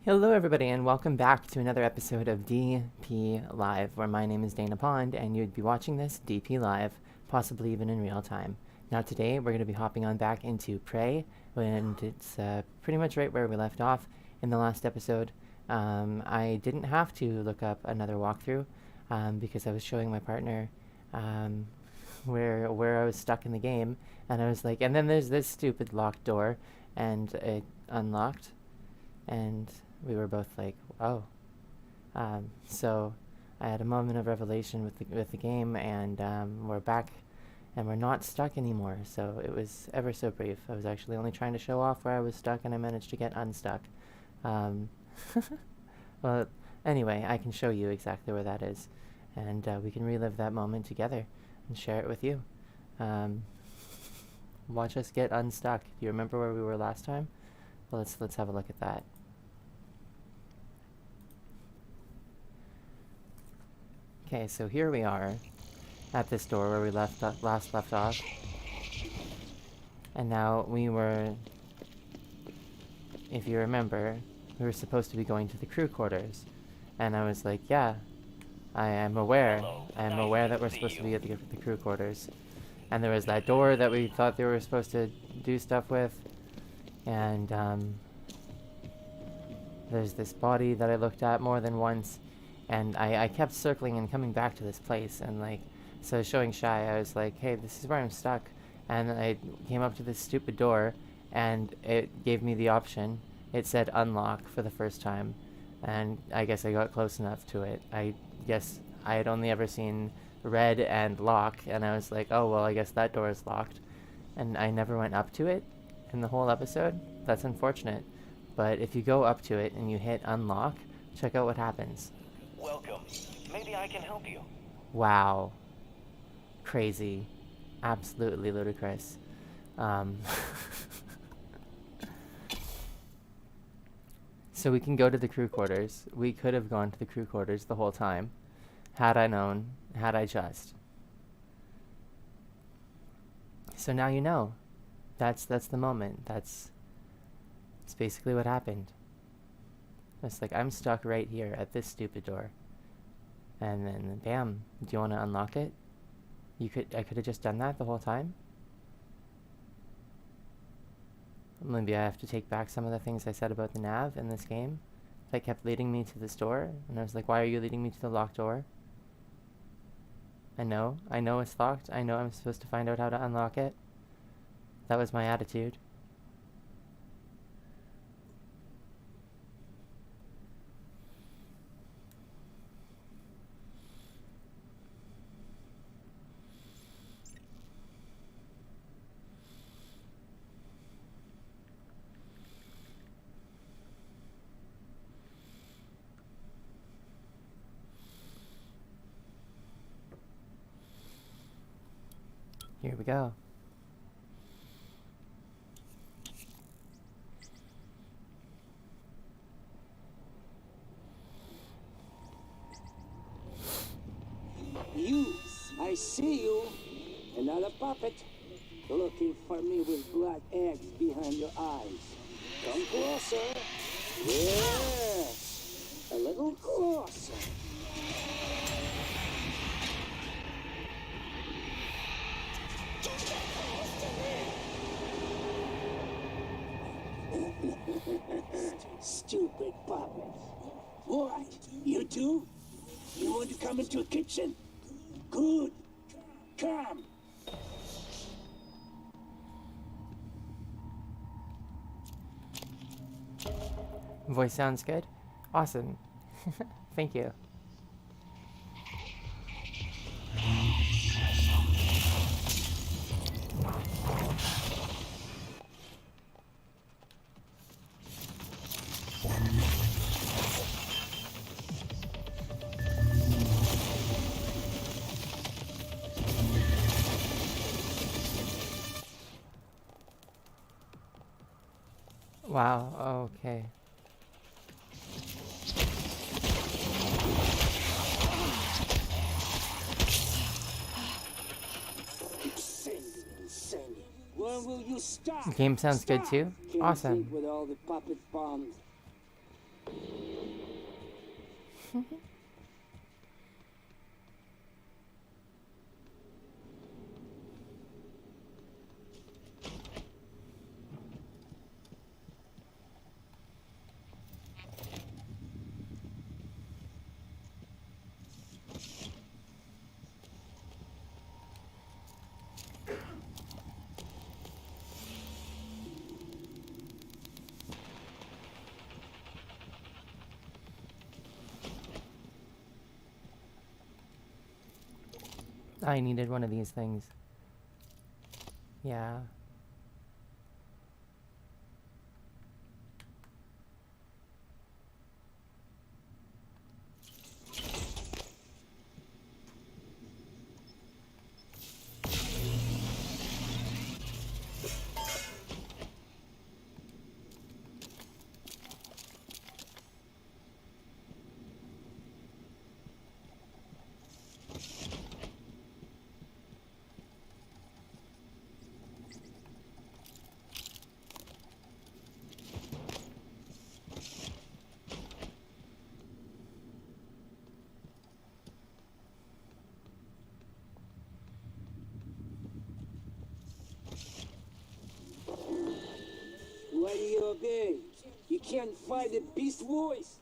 Hello, everybody, and welcome back to another episode of DP Live, where my name is Dana Pond, and you'd be watching this DP Live, possibly even in real time. Now, today we're going to be hopping on back into Prey, and it's pretty much right where we left off in the last episode. I didn't have to look up another walkthrough because I was showing my partner um, where I was stuck in the game, and I was like, and then there's this stupid locked door, and it unlocked, and we were both like, oh. So I had a moment of revelation with the game, and we're back, and we're not stuck anymore. So it was ever so brief. I was actually only trying to show off where I was stuck, and I managed to get unstuck. Um, well, anyway, I can show you exactly where that is, and we can relive that moment together and share it with you. Um, Watch us get unstuck. Do you remember where we were last time? Well, let's have a look at that. Okay, so here we are at this door where we last left off. And now if you remember, we were supposed to be going to the crew quarters. And I was like, yeah, I am aware. I am aware that we're supposed to be at the crew quarters. And there was that door that we thought they were supposed to do stuff with. And there's this body that I looked at more than once. And I kept circling and coming back to this place, and like, so showing Shy, I was like, hey, this is where I'm stuck. And I came up to this stupid door, and it gave me the option. It said unlock for the first time, and I guess I got close enough to it. I guess I had only ever seen red and lock, and I was like, oh, well, I guess that door is locked. And I never went up to it in the whole episode. That's unfortunate. But if you go up to it and you hit unlock, check out what happens. Welcome. Maybe I can help you. Wow. Crazy. Absolutely ludicrous. So we can go to the crew quarters. We could have gone to the crew quarters the whole time. Had I known. Had I just. So now you know. That's the moment. That's basically what happened. It's like, I'm stuck right here at this stupid door. And then, bam, do you want to unlock it? I could have just done that the whole time? Maybe I have to take back some of the things I said about the nav in this game that kept leading me to this door. And I was like, why are you leading me to the locked door? I know it's locked. I know I'm supposed to find out how to unlock it. That was my attitude. Here we go. I see you. Another puppet. Looking for me with black eggs behind your eyes. Come closer. Yes. A little closer. Stupid puppets. What? You two? You want to come into a kitchen? Good. Come. Voice sounds good? Awesome. Thank you. Wow, okay. When will you stop? The game sounds good too? Can't Awesome. think with all the puppet bombs. I needed one of these things. Yeah. What do you obey? You can't find the beast voice.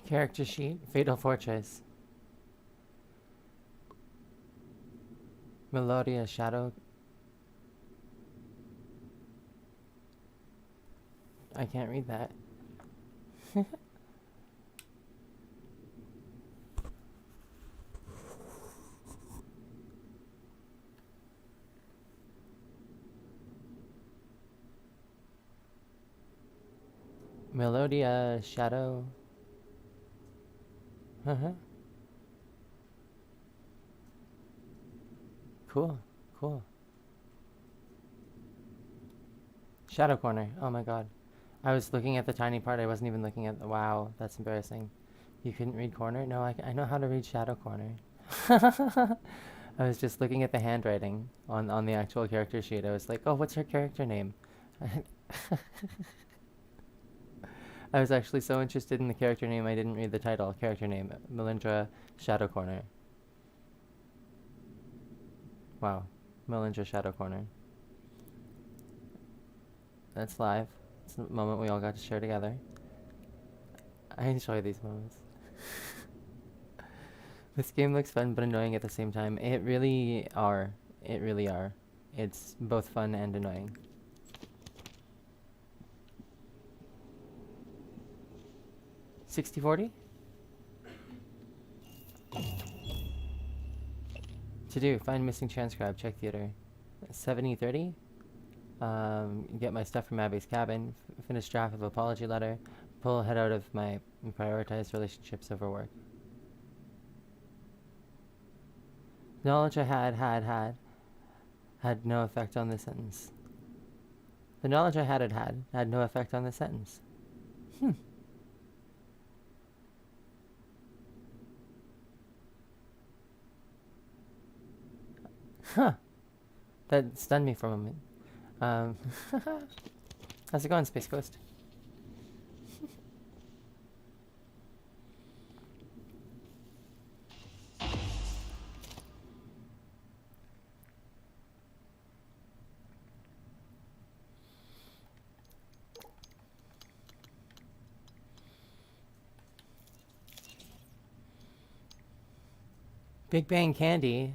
Character sheet, Fatal Fortress. Melodia Shadow. I can't read that. Melodia Shadow. Cool, cool. Shadow Corner. Oh my god. I was looking at the tiny part. I wasn't even looking at the... Wow, that's embarrassing. You couldn't read corner? No, I know how to read Shadow Corner. I was just looking at the handwriting on the actual character sheet. I was like, oh, what's her character name? I was actually so interested in the character name, I didn't read the title. Character name, Melindra Shadow Corner. Wow, Melindra Shadow Corner. That's live. It's a moment we all got to share together. I enjoy these moments. This game looks fun but annoying at the same time. It really are. It really are. It's both fun and annoying. $60.40? To do, find missing transcribe, check theater. $70.30? get my stuff from Abby's cabin, finish draft of apology letter, pull head out of my prioritized relationships over work. Knowledge I had no effect on this sentence. The knowledge I had no effect on this sentence. Huh. That stunned me for a moment. How's it going, Space Ghost? Big Bang Candy.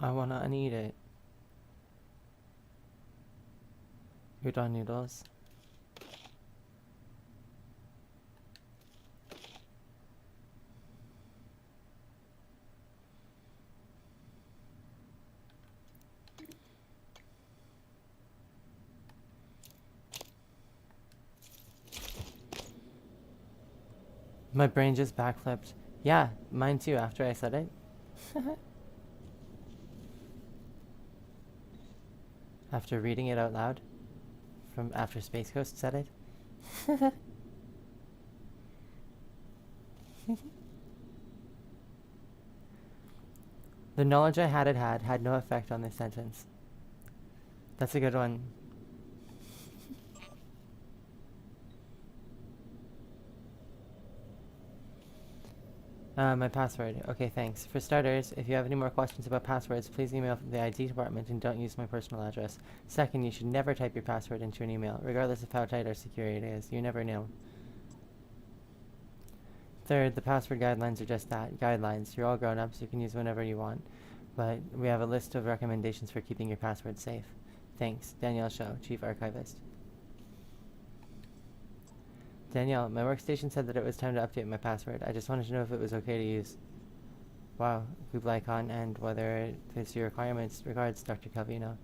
I wanna eat it. Udon noodles. My brain just backflipped. Yeah, mine too after I said it. After reading it out loud. From after Space Ghost said it. The knowledge I had no effect on this sentence. That's a good one. My password. Okay, thanks. For starters, if you have any more questions about passwords, please email the IT department and don't use my personal address. Second, you should never type your password into an email, regardless of how tight or secure it is. You never know. Third, the password guidelines are just that, guidelines. You're all grown-ups, you can use whenever you want. But we have a list of recommendations for keeping your password safe. Thanks. Danielle Shaw, Chief Archivist. Danielle, my workstation said that it was time to update my password. I just wanted to know if it was okay to use. Wow, Kublai Khan, and whether it fits your requirements. Regards, Dr. Calvino.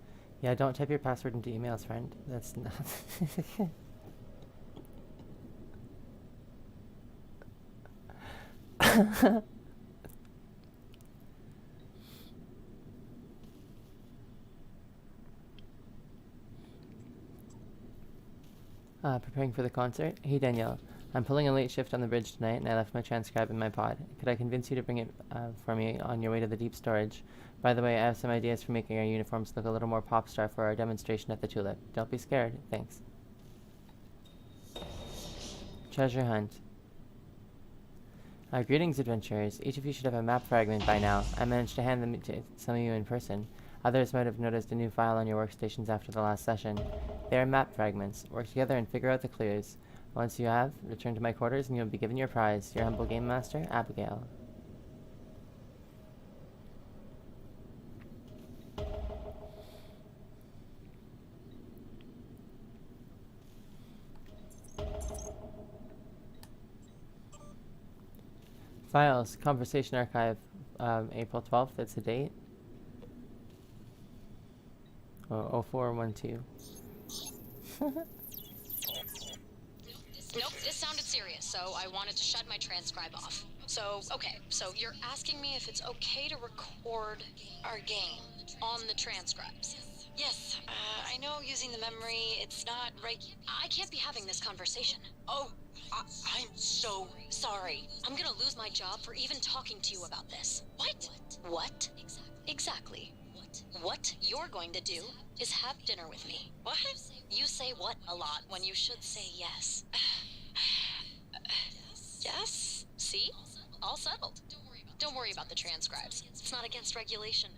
Yeah, don't type your password into emails, friend. That's not... Preparing for the concert? Hey Danielle, I'm pulling a late shift on the bridge tonight and I left my transcribe in my pod. Could I convince you to bring it for me on your way to the deep storage? By the way, I have some ideas for making our uniforms look a little more pop star for our demonstration at the Tulip. Don't be scared. Thanks. Treasure hunt. Greetings, adventurers. Each of you should have a map fragment by now. I managed to hand them to some of you in person. Others might have noticed a new file on your workstations after the last session. They are map fragments. Work together and figure out the clues. Once you have, return to my quarters and you'll be given your prize. Your humble game master, Abigail. Files, Conversation Archive, April 12th, that's the date. Oh, 0412. Nope, this sounded serious, so I wanted to shut my transcribe off. So, okay, so you're asking me if it's okay to record our game on the transcribes. Yes, I know using the memory, it's not right. I can't be having this conversation. Oh, I'm so sorry. I'm gonna lose my job for even talking to you about this. What? What? Exactly. What you're going to do is have dinner with me. What? You say what a lot when you should say yes. Yes? See? All settled. Don't worry about the transcribes. It's not against regulation.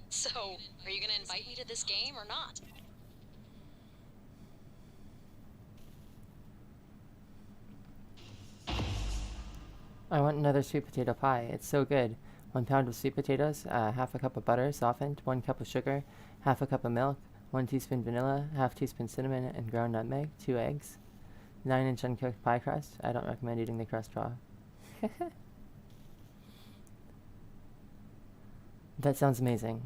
So, are you gonna invite me to this game or not? I want another sweet potato pie. It's so good. 1 pound of sweet potatoes, half a cup of butter, softened, 1 cup of sugar, half a cup of milk, 1 teaspoon vanilla, half teaspoon cinnamon and ground nutmeg, 2 eggs, 9-inch uncooked pie crust. I don't recommend eating the crust raw. That sounds amazing.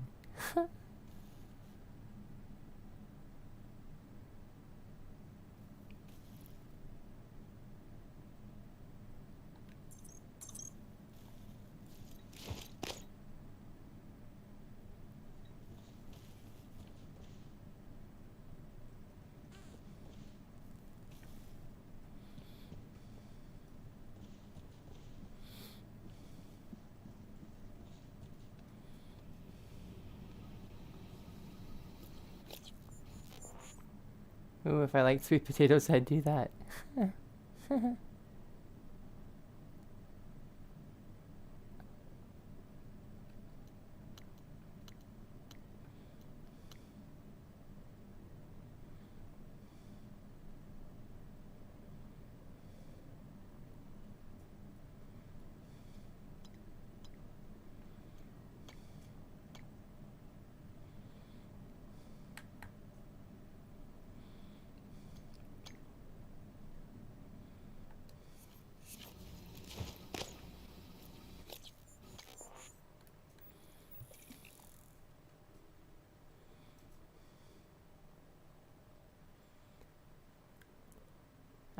Ooh, if I like sweet potatoes, I'd do that.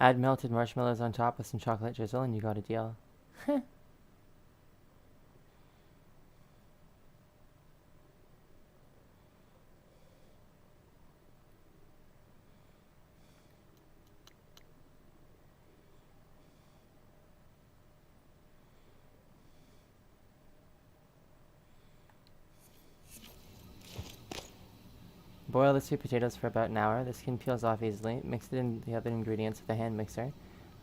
Add melted marshmallows on top with some chocolate drizzle and you got a deal. Boil the sweet potatoes for about an hour. The skin peels off easily. Mix it in the other ingredients with a hand mixer.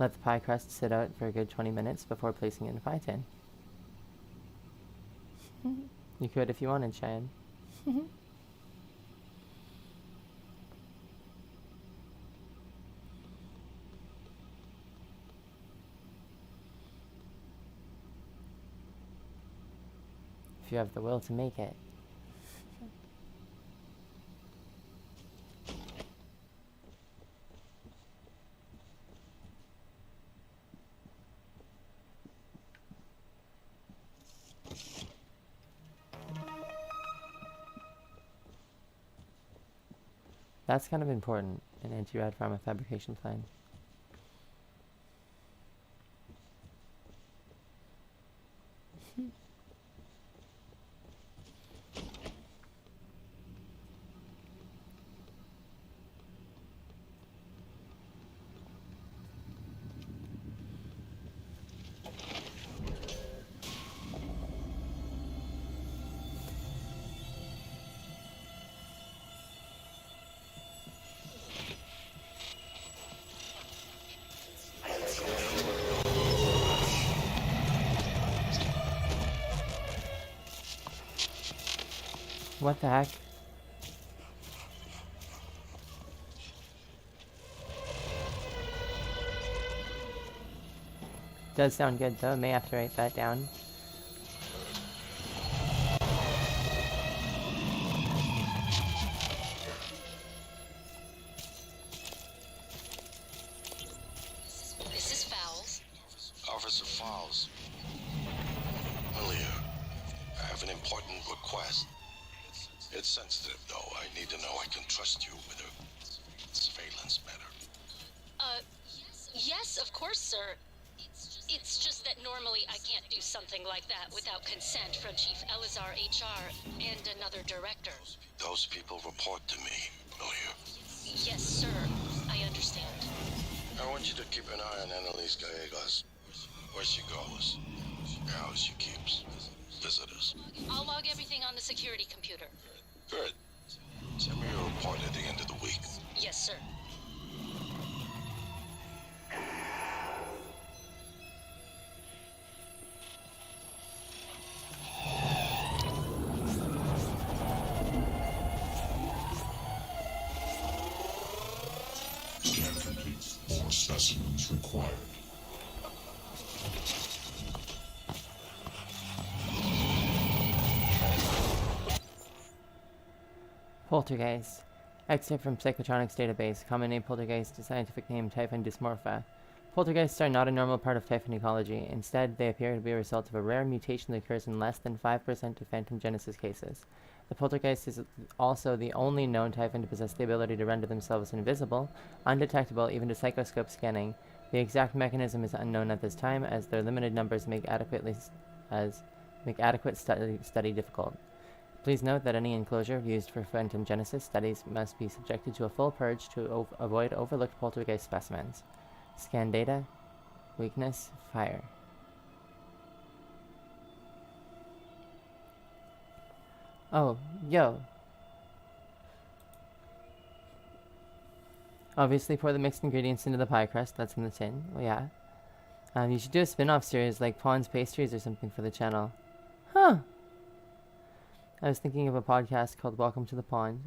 Let the pie crust sit out for a good 20 minutes before placing it in a pie tin. You could if you wanted, Cheyenne. If you have the will to make it. That's kind of important, an anti-rad pharma fabrication plan. What the heck? Does sound good though, may have to write that down. This is Fowles. Officer Fowles. Earlier, I have an important request. It's sensitive, though. I need to know I can trust you with a surveillance matter. Yes, of course, sir. It's just that normally I can't do something like that without consent from Chief Elazar HR and another director. Those people report to me, Earlier. Yes, sir. I understand. I want you to keep an eye on Annalise Gallegos. Where she goes, how she keeps visitors. I'll log everything on the security computer. Good. Send me a report at the end of the week. Yes, sir. Scan complete. More specimens required. Poltergeist. Excerpt from Psychotronics database. Common name Poltergeist. Scientific name Typhon dysmorpha. Poltergeists are not a normal part of Typhon ecology. Instead, they appear to be a result of a rare mutation that occurs in less than 5% of phantom genesis cases. The poltergeist is also the only known Typhon to possess the ability to render themselves invisible, undetectable even to psychoscope scanning. The exact mechanism is unknown at this time, as their limited numbers make adequate study difficult. Please note that any enclosure used for phantom genesis studies must be subjected to a full purge to avoid overlooked poltergeist specimens. Scan data. Weakness. Fire. Oh, yo. Obviously pour the mixed ingredients into the pie crust. That's in the tin. Oh, yeah. You should do a spin-off series like Pond's Pastries or something for the channel. Huh. I was thinking of a podcast called Welcome to the Pond.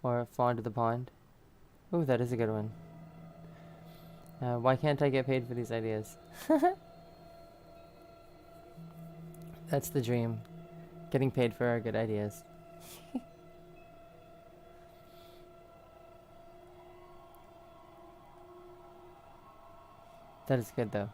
Or Fawn to the Pond. Ooh, that is a good one. Why can't I get paid for these ideas? That's the dream. Getting paid for our good ideas. That is good, though.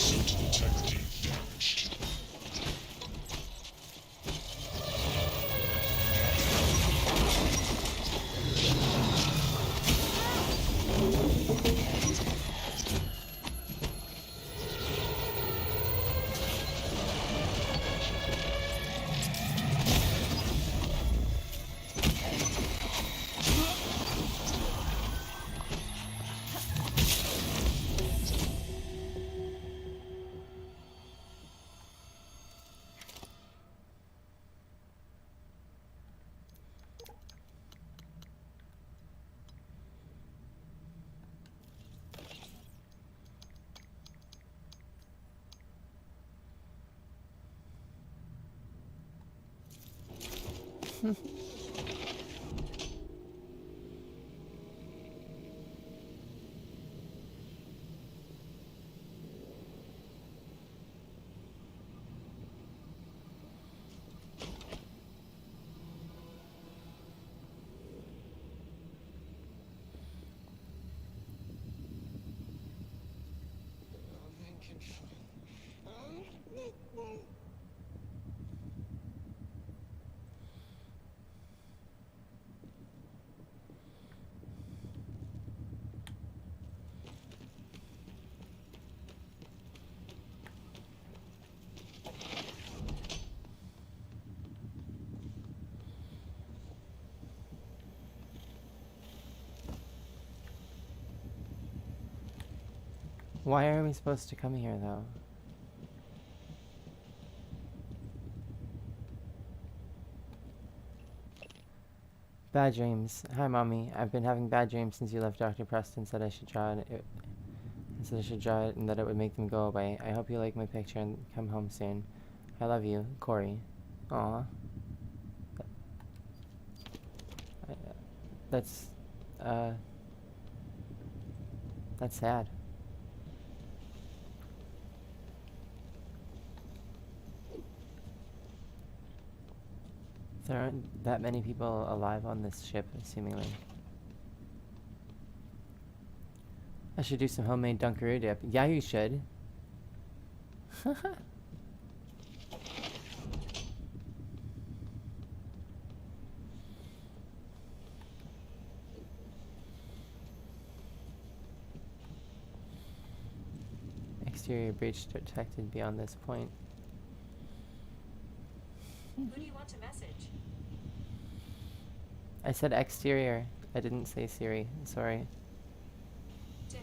Central integrity damaged. Why are we supposed to come here, though? Bad dreams. Hi, Mommy. I've been having bad dreams since you left. Dr. Preston said I should draw it. Said I should draw it and that it would make them go away. I hope you like my picture and come home soon. I love you, Corey. Aw. That's sad. There aren't that many people alive on this ship, seemingly. I should do some homemade Dunkaroo dip. Yeah, you should. Exterior breach detected beyond this point. Who do you want to message? I said exterior. I didn't say Siri. Sorry. To who?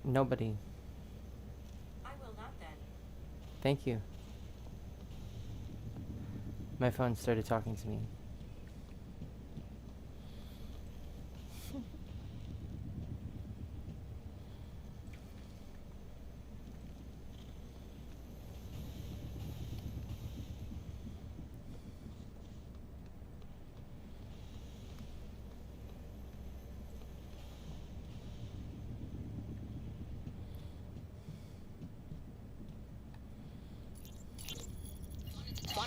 Nobody. I will not then. Thank you. My phone started talking to me.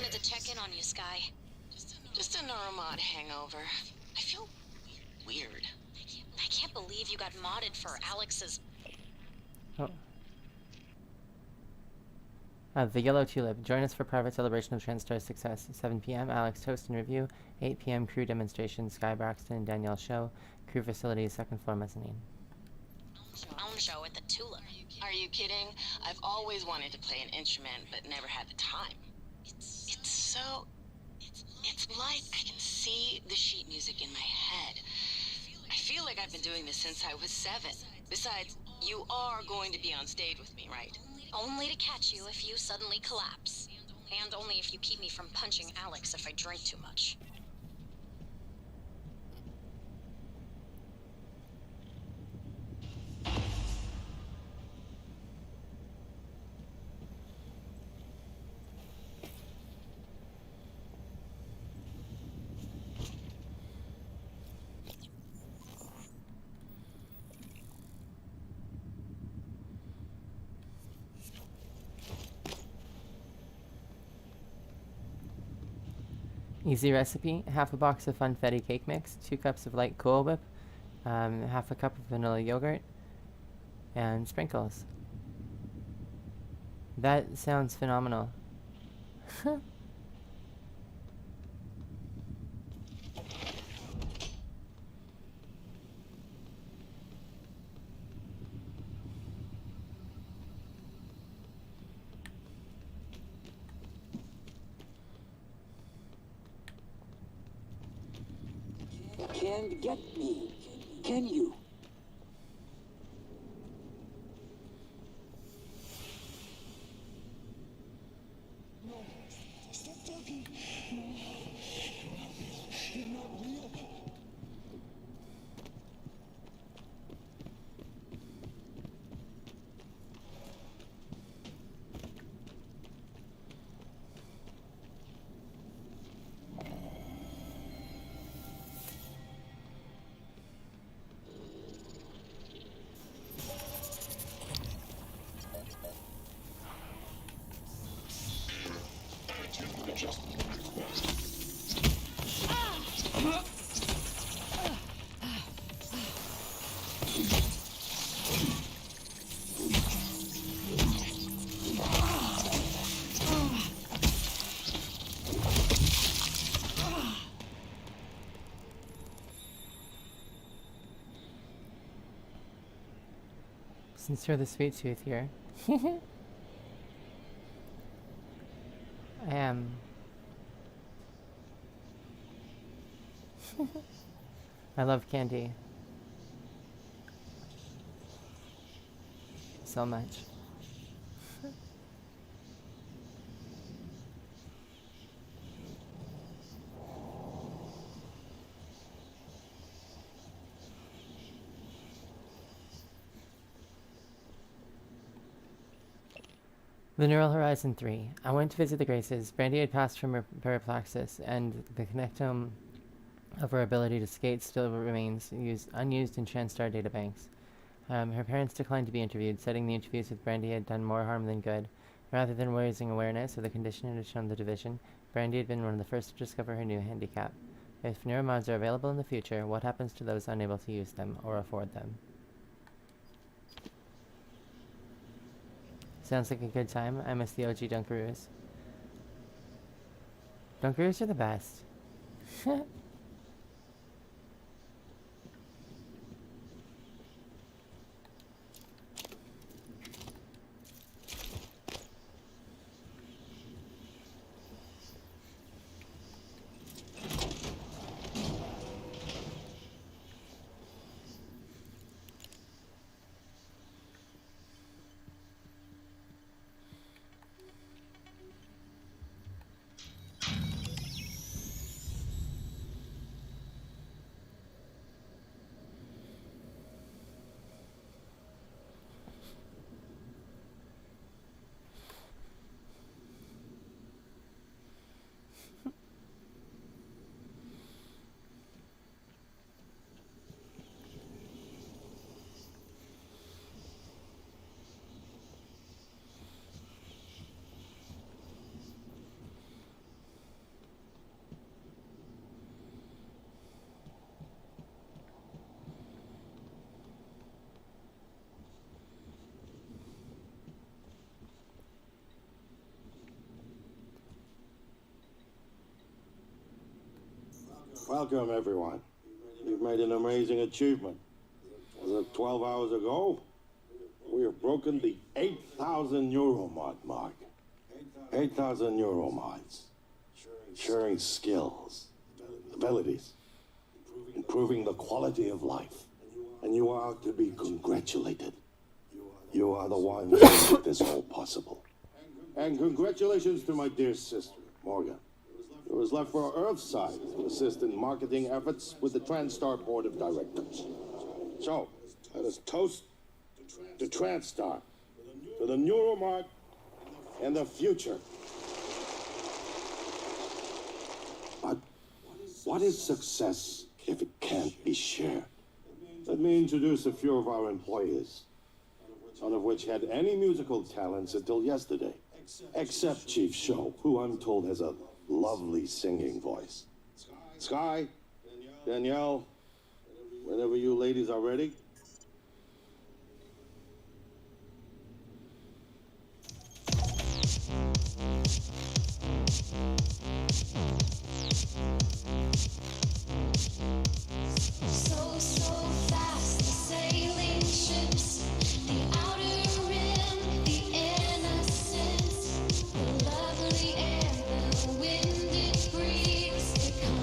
wanted to check in on you, Sky. Just a Neuromod hangover. I feel weird. I can't believe you got modded for Alex's... Oh. The Yellow Tulip. Join us for private celebration of TranStar's success. 7 p.m. Alex toast and review. 8 p.m. crew demonstration. Sky Braxton and Danielle show. Crew facilities, second floor mezzanine. Own show at the Tulip. Are you kidding? I've always wanted to play an instrument, but never had the time. It's so... It's like I can see the sheet music in my head. I feel like I've been doing this since I was 7. Besides, you are going to be on stage with me, right? Only to catch you if you suddenly collapse. And only if you keep me from punching Alex if I drink too much. Easy recipe: half a box of Funfetti cake mix, 2 cups of light Cool Whip, half a cup of vanilla yogurt, and sprinkles. That sounds phenomenal. Can't get me, can you? Stop talking. No. You're not real. Since you're the sweet tooth here. I am. I love candy. So much. The Neural Horizon 3. I went to visit the Graces. Brandy had passed from her paraplaxis, and the connectome of her ability to skate still remains unused in TranStar databanks. Her parents declined to be interviewed, citing the interviews with Brandy had done more harm than good. Rather than raising awareness of the condition it had shown the division, Brandy had been one of the first to discover her new handicap. If neuromods are available in the future, what happens to those unable to use them or afford them? Sounds like a good time. I miss the OG Dunkaroos. Dunkaroos are the best. Welcome, everyone. You've made an amazing achievement. Was it 12 hours ago? We have broken the 8,000 Euromod mark. 8,000 Euromods. Sharing skills, abilities, improving the quality of life. And you are to be congratulated. You are the ones who made this all possible. And congratulations to my dear sister, Morgan. It was left for Earthside to assist in marketing efforts with the TranStar Board of Directors. So, let us toast to TranStar, to the Neuromart, and the future. But what is success if it can't be shared? Let me introduce a few of our employees, none of which had any musical talents until yesterday, except Chief Show, who I'm told has a lovely singing voice. Sky, Danielle, whenever you ladies are ready. So fast, the sailing ships, the outer rim, the innocence, the lovely air, the wind it breathes to come.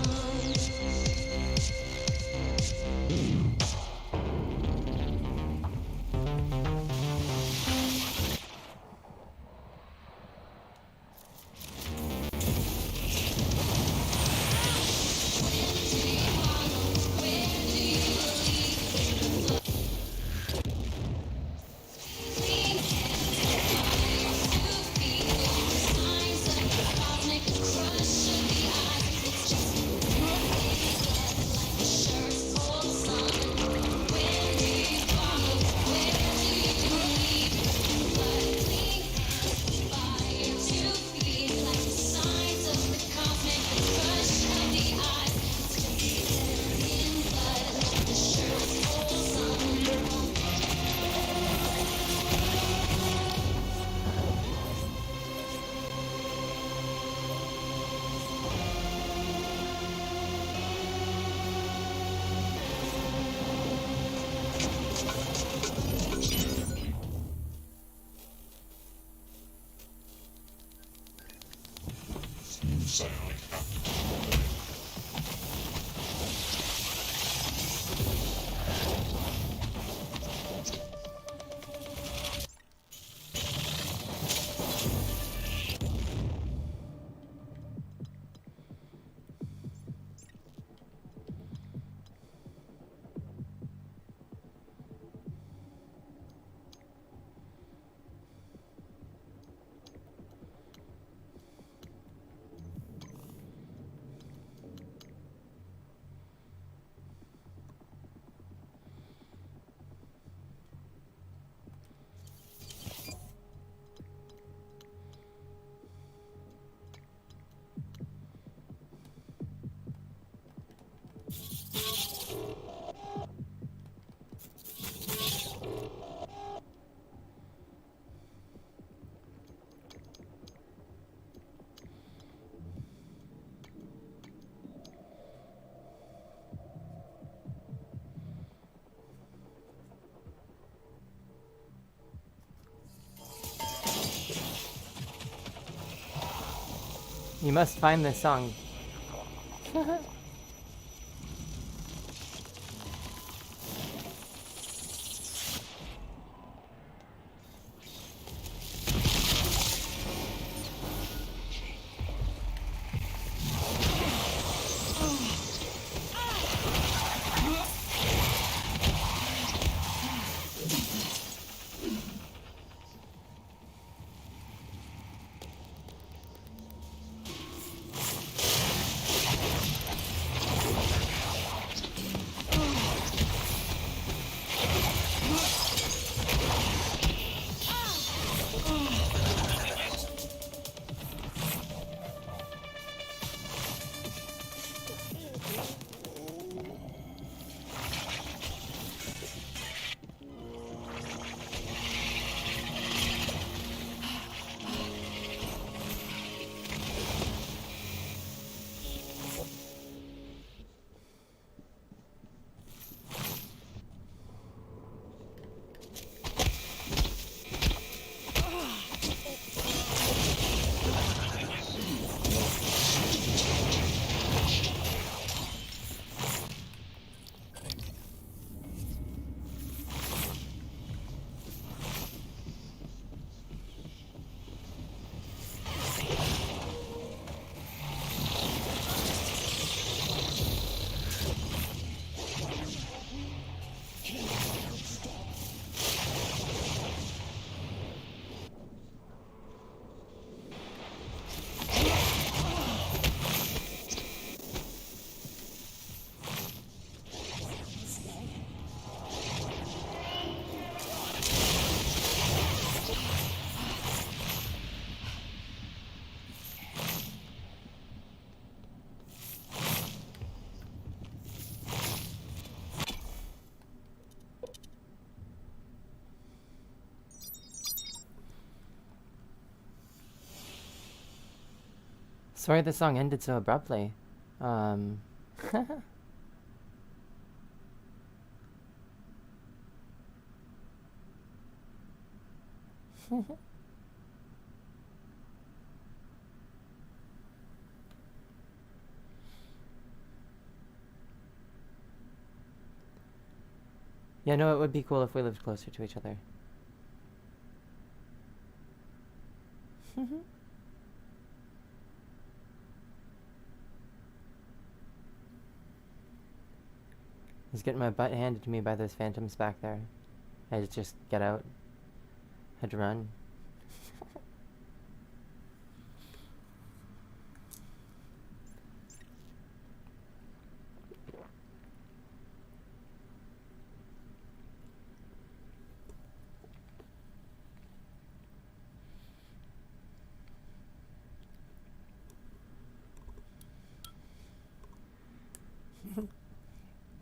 You must find this song. can't stop. Sorry the song ended so abruptly. Yeah, no, it would be cool if we lived closer to each other. I was getting my butt handed to me by those phantoms back there. I had to just get out. Had to run.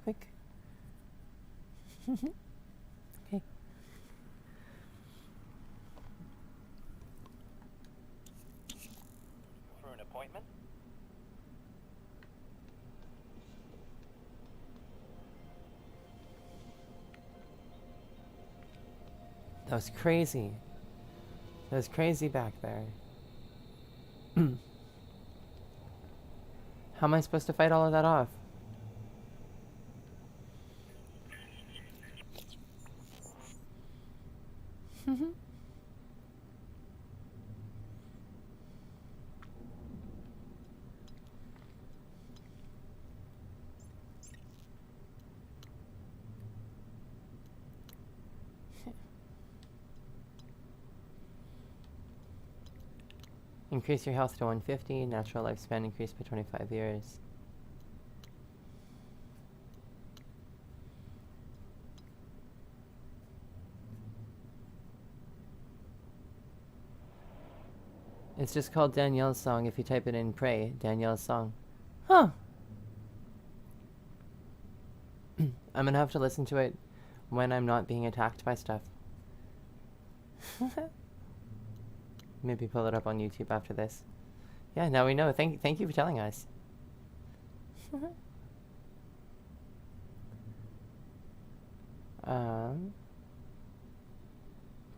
Quick. Okay. For an appointment? That was crazy. That was crazy back there. How am I supposed to fight all of that off? Increase your health to 150, natural lifespan increased by 25 years. It's just called Danielle's Song if you type it in Pray, Danielle's Song. Huh. I'm gonna have to listen to it when I'm not being attacked by stuff. Maybe pull it up on YouTube after this. Yeah, now we know. Thank you for telling us.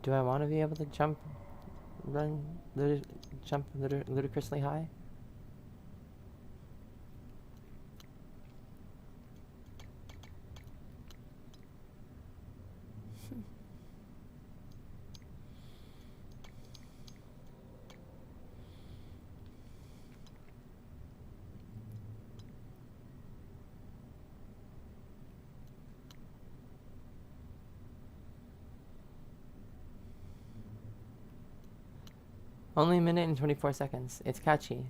Do I want to be able to jump ludicrously high? Only a minute and 24 seconds. It's catchy.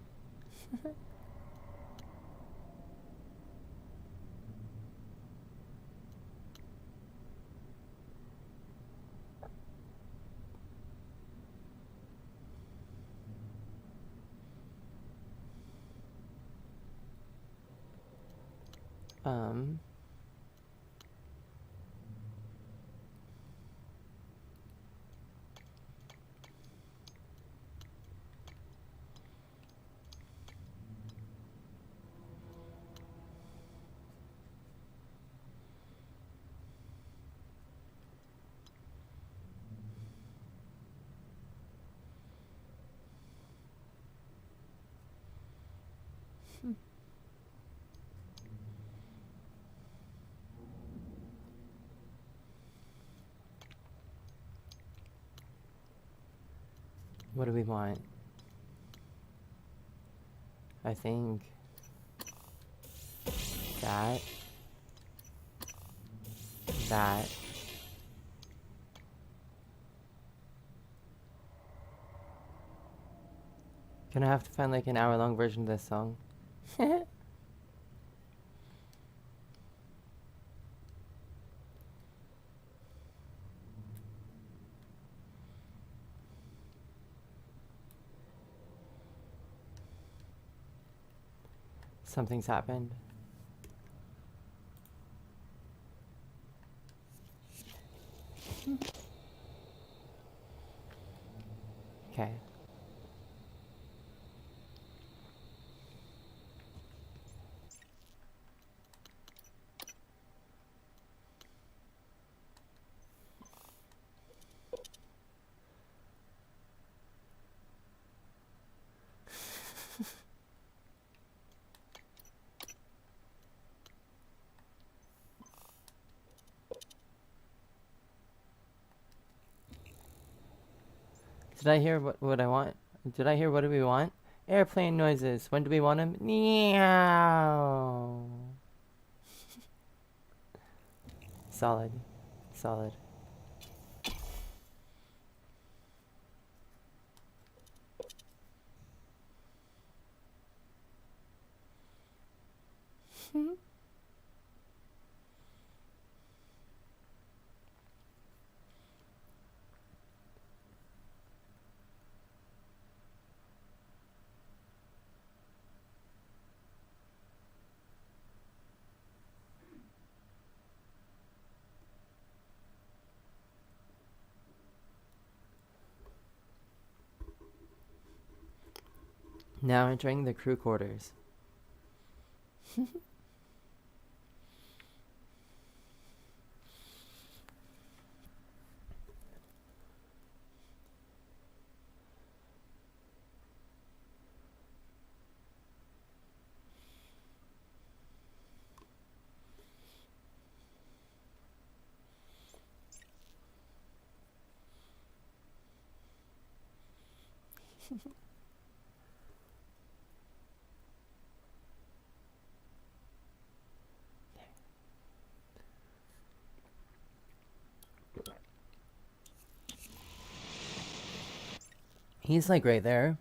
What do we want? I think that. Gonna have to find like an hour-long version of this song. Something's happened. Okay. Did I hear what I want? Did I hear what do we want? Airplane noises. When do we want them? Meow. Solid. Solid. Now entering the crew quarters. He's like right there.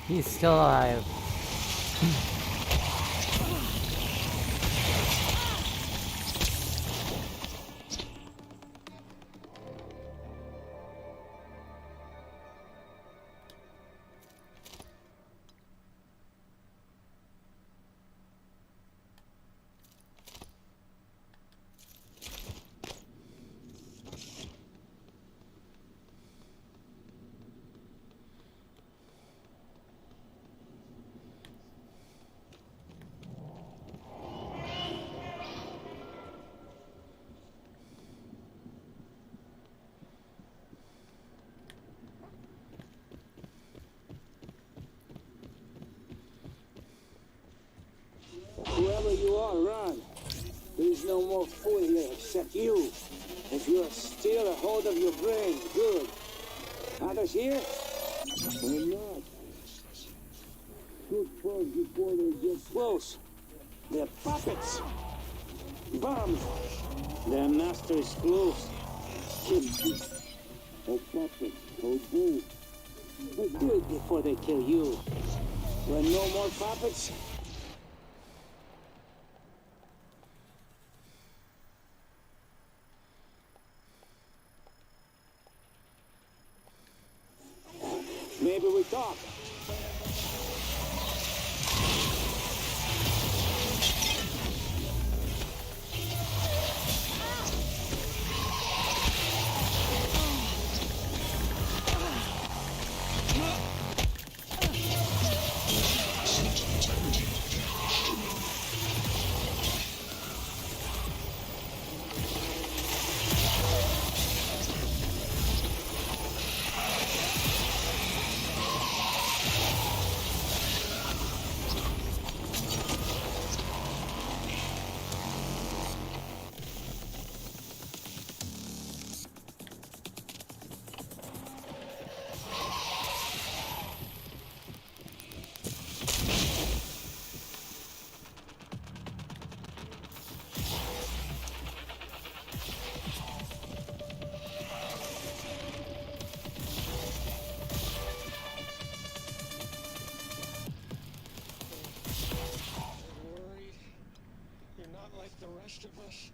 He's still alive. Oh, run. There's no more fool here except you. If you're still a hold of your brain, good. Others here? Or not. Shoot first before they get close. They're puppets. Bombs. Their master is close. Oh, puppets. Oh, boo. But do it before they kill you. When no more puppets, maybe we talk. The rest of us.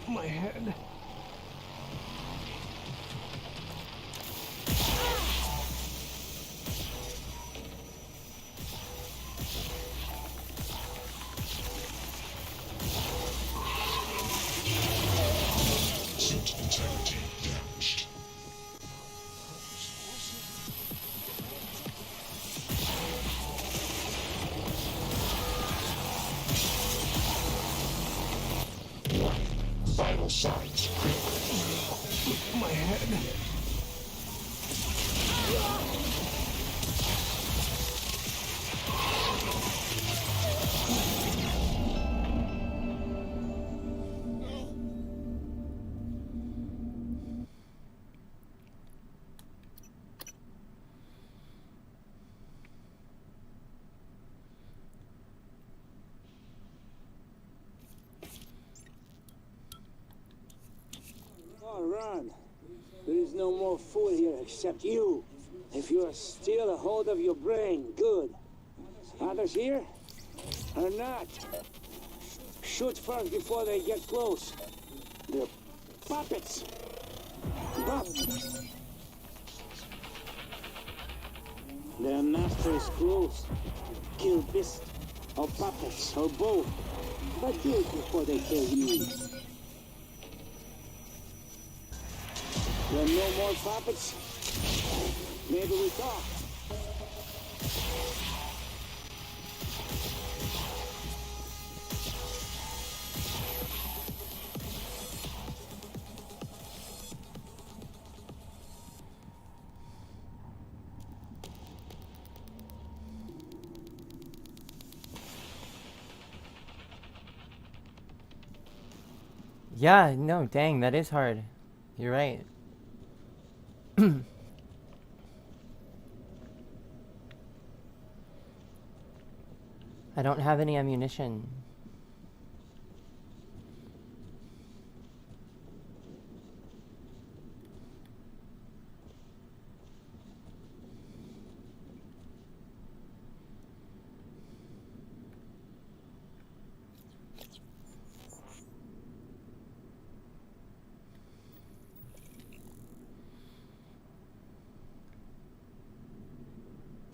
My head. Integrity damaged. Vital signs critical. My head. Oh, run. There is no more fool here except you. If you are still a hold of your brain, good. Others here? Or not? Shoot first before they get close. They're puppets. Puppets. Their master is close. Kill beast or puppets or both. But do it before they kill you. When no more puppets, maybe we talk. Yeah, no, dang, that is hard. You're right. I don't have any ammunition.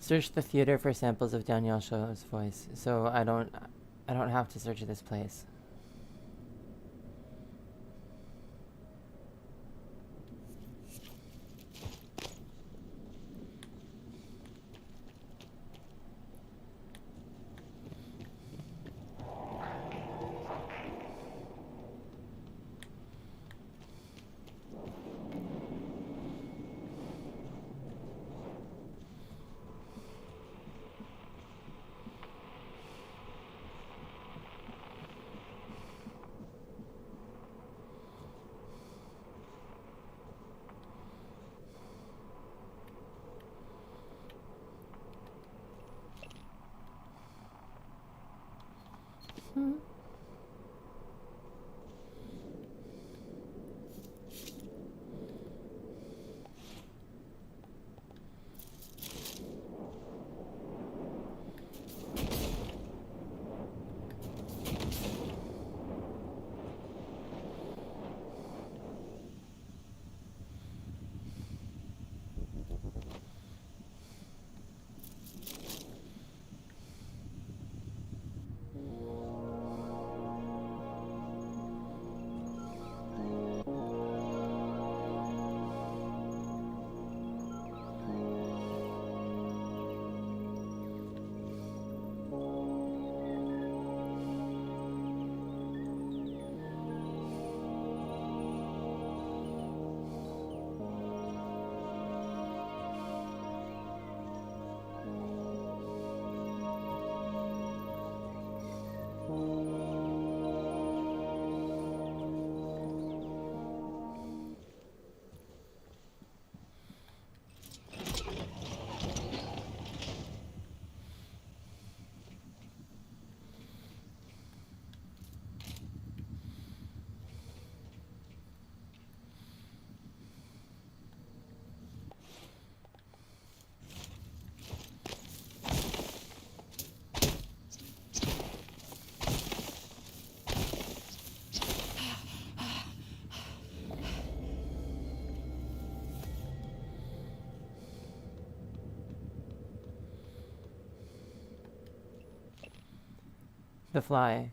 Search the theater for samples of Danielle Show's voice, so I don't have to search this place. The Fly.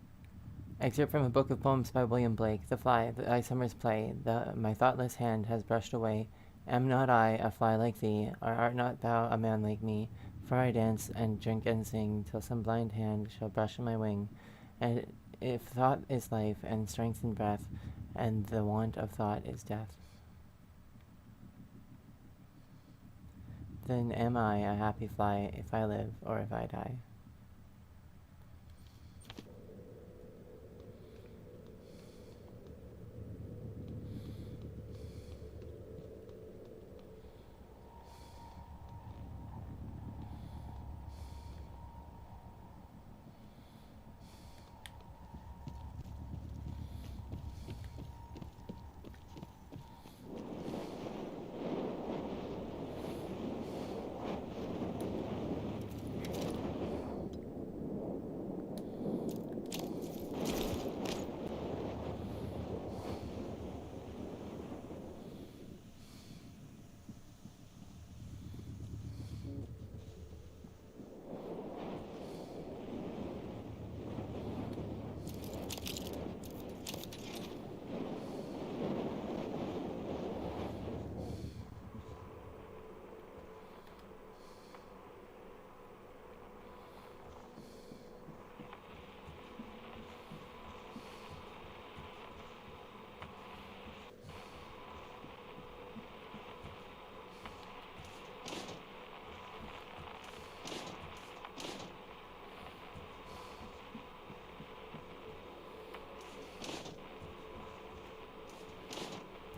Excerpt from a book of poems by William Blake. The fly, thy summer's play, my thoughtless hand has brushed away. Am not I a fly like thee, or art not thou a man like me? For I dance and drink and sing, till some blind hand shall brush my wing. And if thought is life, and strength and breath, and the want of thought is death, then am I a happy fly if I live or if I die.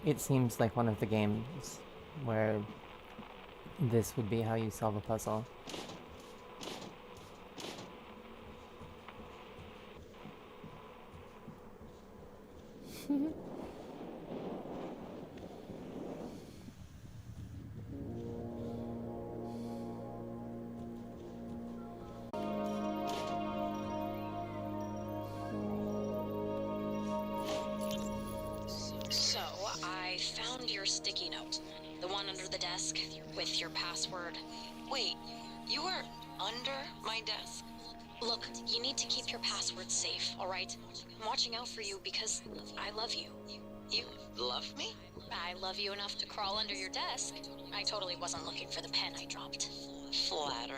It seems like one of the games where this would be how you solve a puzzle. So, I found your sticky note. The one under the desk with your password. Wait, you were under my desk? Look, you need to keep your password safe, alright? I'm watching out for you because I love you. You love me? I love you enough to crawl under your desk. I totally wasn't looking for the pen I dropped. Flatterer.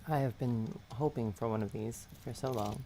I have been hoping for one of these for so long.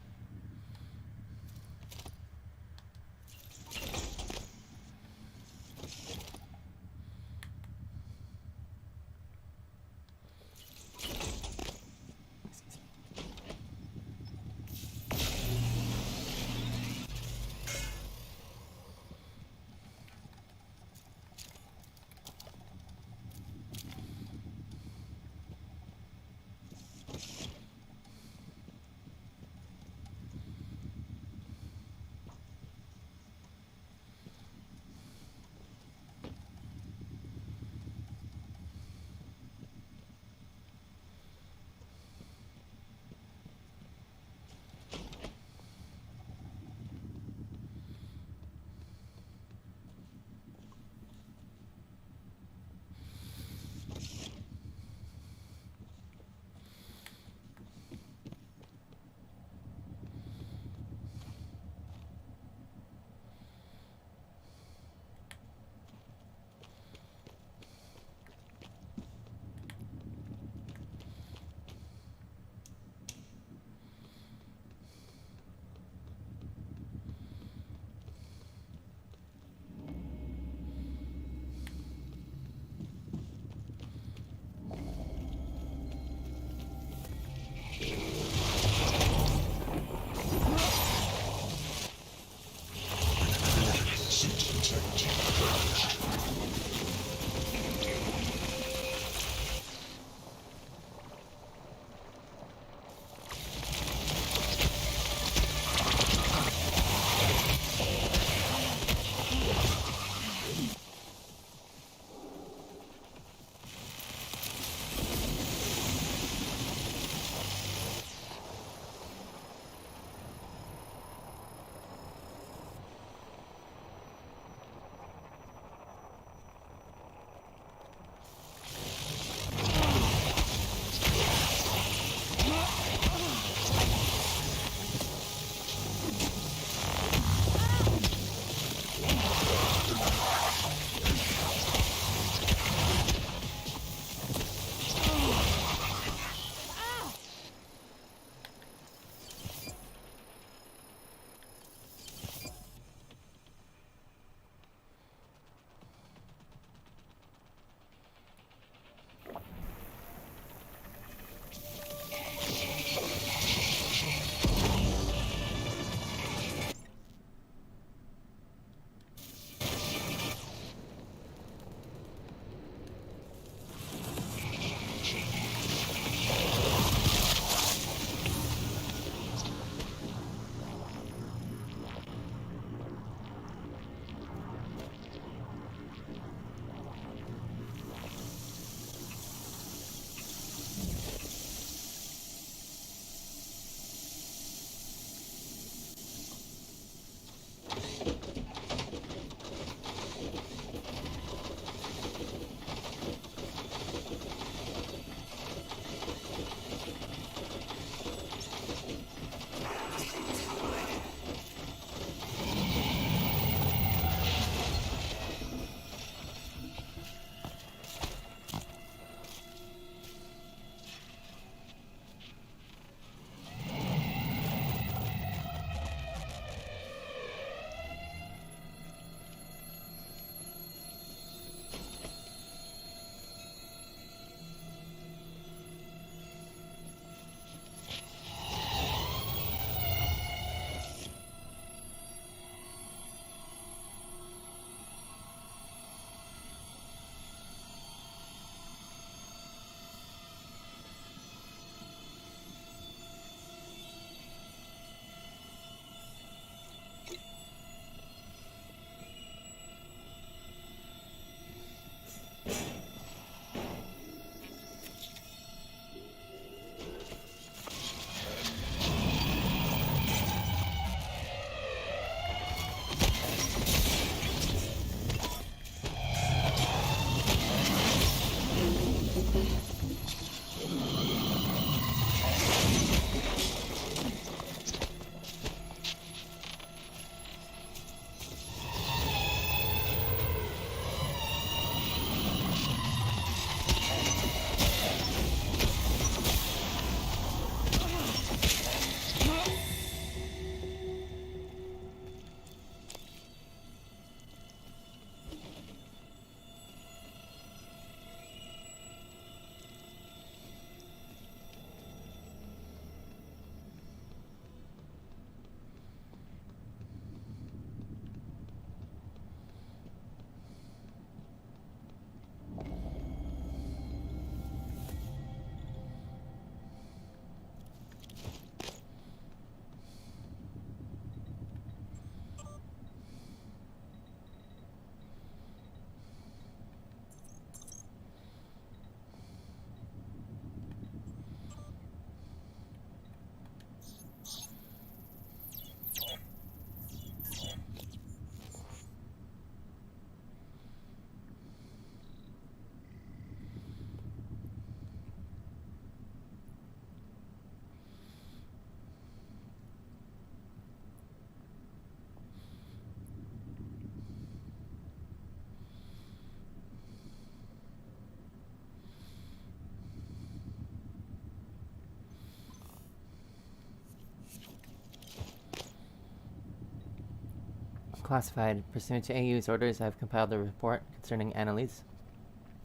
Classified. Pursuant to AU's orders, I have compiled a report concerning Annalise,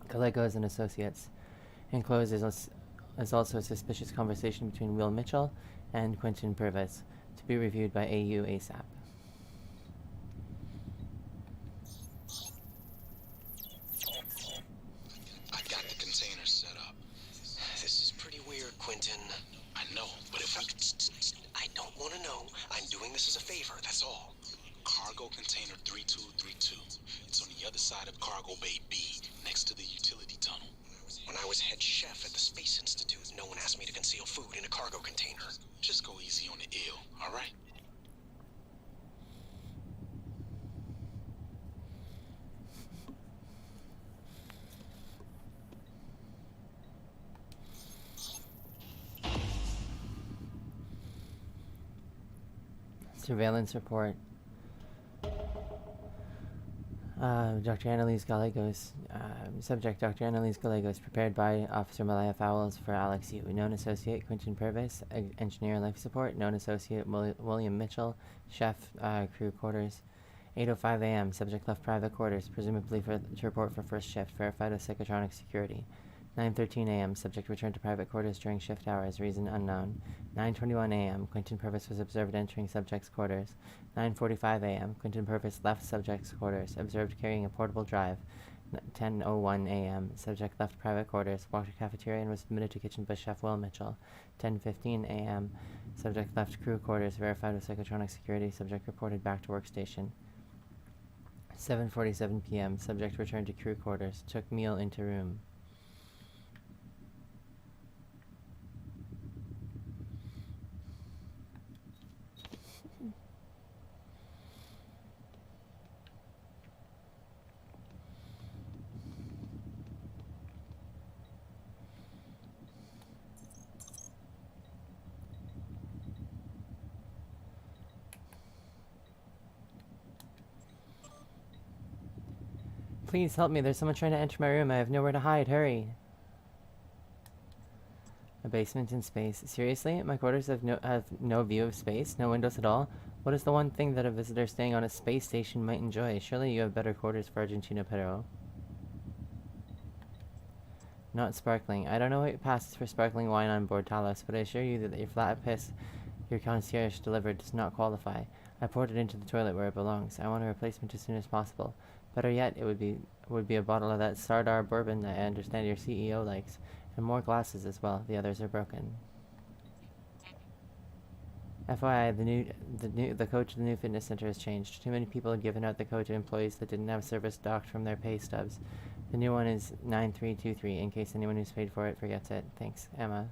Gallegos, and Associates. Enclosed is also a suspicious conversation between Will Mitchell and Quentin Purvis, to be reviewed by AU ASAP. I got the container set up. This is pretty weird, Quentin. I know, but if we... I don't want to know. I'm doing this as a favor, that's all. Cargo container 3232. It's on the other side of Cargo Bay B, next to the utility tunnel. When I was head chef at the Space Institute, no one asked me to conceal food in a cargo container. Just go easy on the ill, all right? Surveillance report. Dr. Annalise Gallegos. Subject Dr. Annalise Gallegos, prepared by Officer Malaya Fowles for Alex Yu. Known associate Quentin Purvis, engineer life support. Known associate William Mitchell, chef, crew quarters. 8:05 a.m. Subject left private quarters, presumably to report for first shift. Verified with psychotronic security. 9:13 a.m. Subject returned to private quarters during shift hours. Reason unknown. 9:21 a.m. Quentin Purvis was observed entering subject's quarters. 9:45 a.m. Quentin Purvis left subject's quarters. Observed carrying a portable drive. 10:01 a.m. Subject left private quarters. Walked to cafeteria and was admitted to kitchen by Chef Will Mitchell. 10:15 a.m. Subject left crew quarters. Verified with psychotronic security. Subject reported back to workstation. 7:47 p.m. Subject returned to crew quarters. Took meal into room. Please help me, there's someone trying to enter my room. I have nowhere to hide, hurry. A basement in space. Seriously? My quarters have no view of space? No windows at all? What is the one thing that a visitor staying on a space station might enjoy? Surely you have better quarters for Argentina, Pero. Not sparkling. I don't know what passes for sparkling wine on board Talos, but I assure you that your flat piss your concierge delivered does not qualify. I poured it into the toilet where it belongs. I want a replacement as soon as possible. Better yet, it would be a bottle of that Sardar bourbon that I understand your CEO likes, and more glasses as well. The others are broken. FYI, the code to the new fitness center has changed. Too many people had given out the code to employees that didn't have service docked from their pay stubs. The new one is 9323, in case anyone who's paid for it forgets it. Thanks, Emma.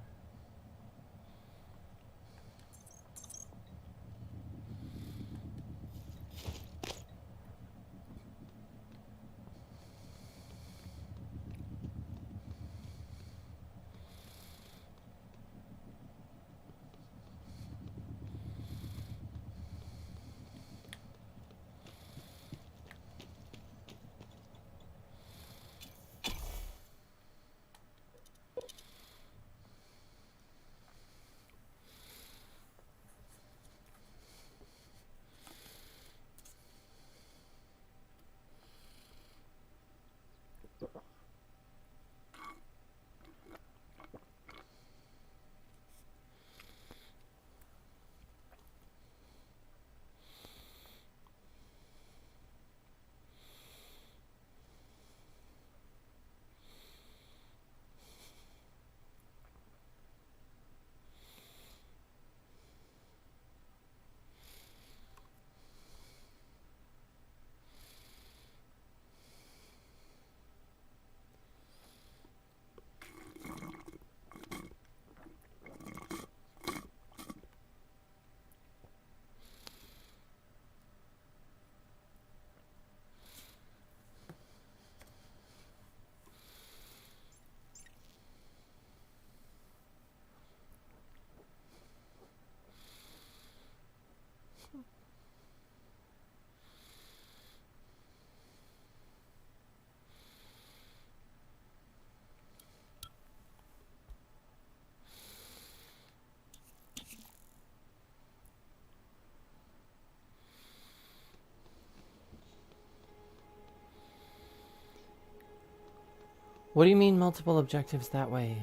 What do you mean multiple objectives that way?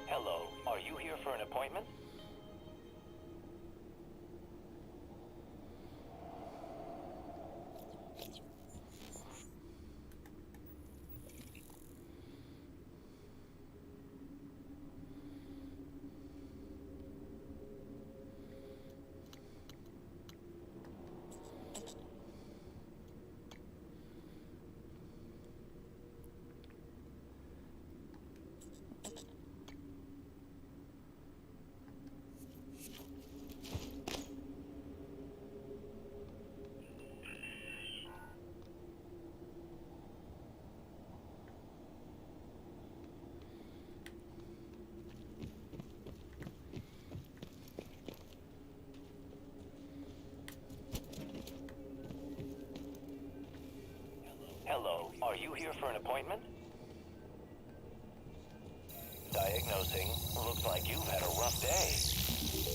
Hello, are you here for an appointment? Hello, are you here for an appointment? Diagnosing. Looks like you've had a rough day.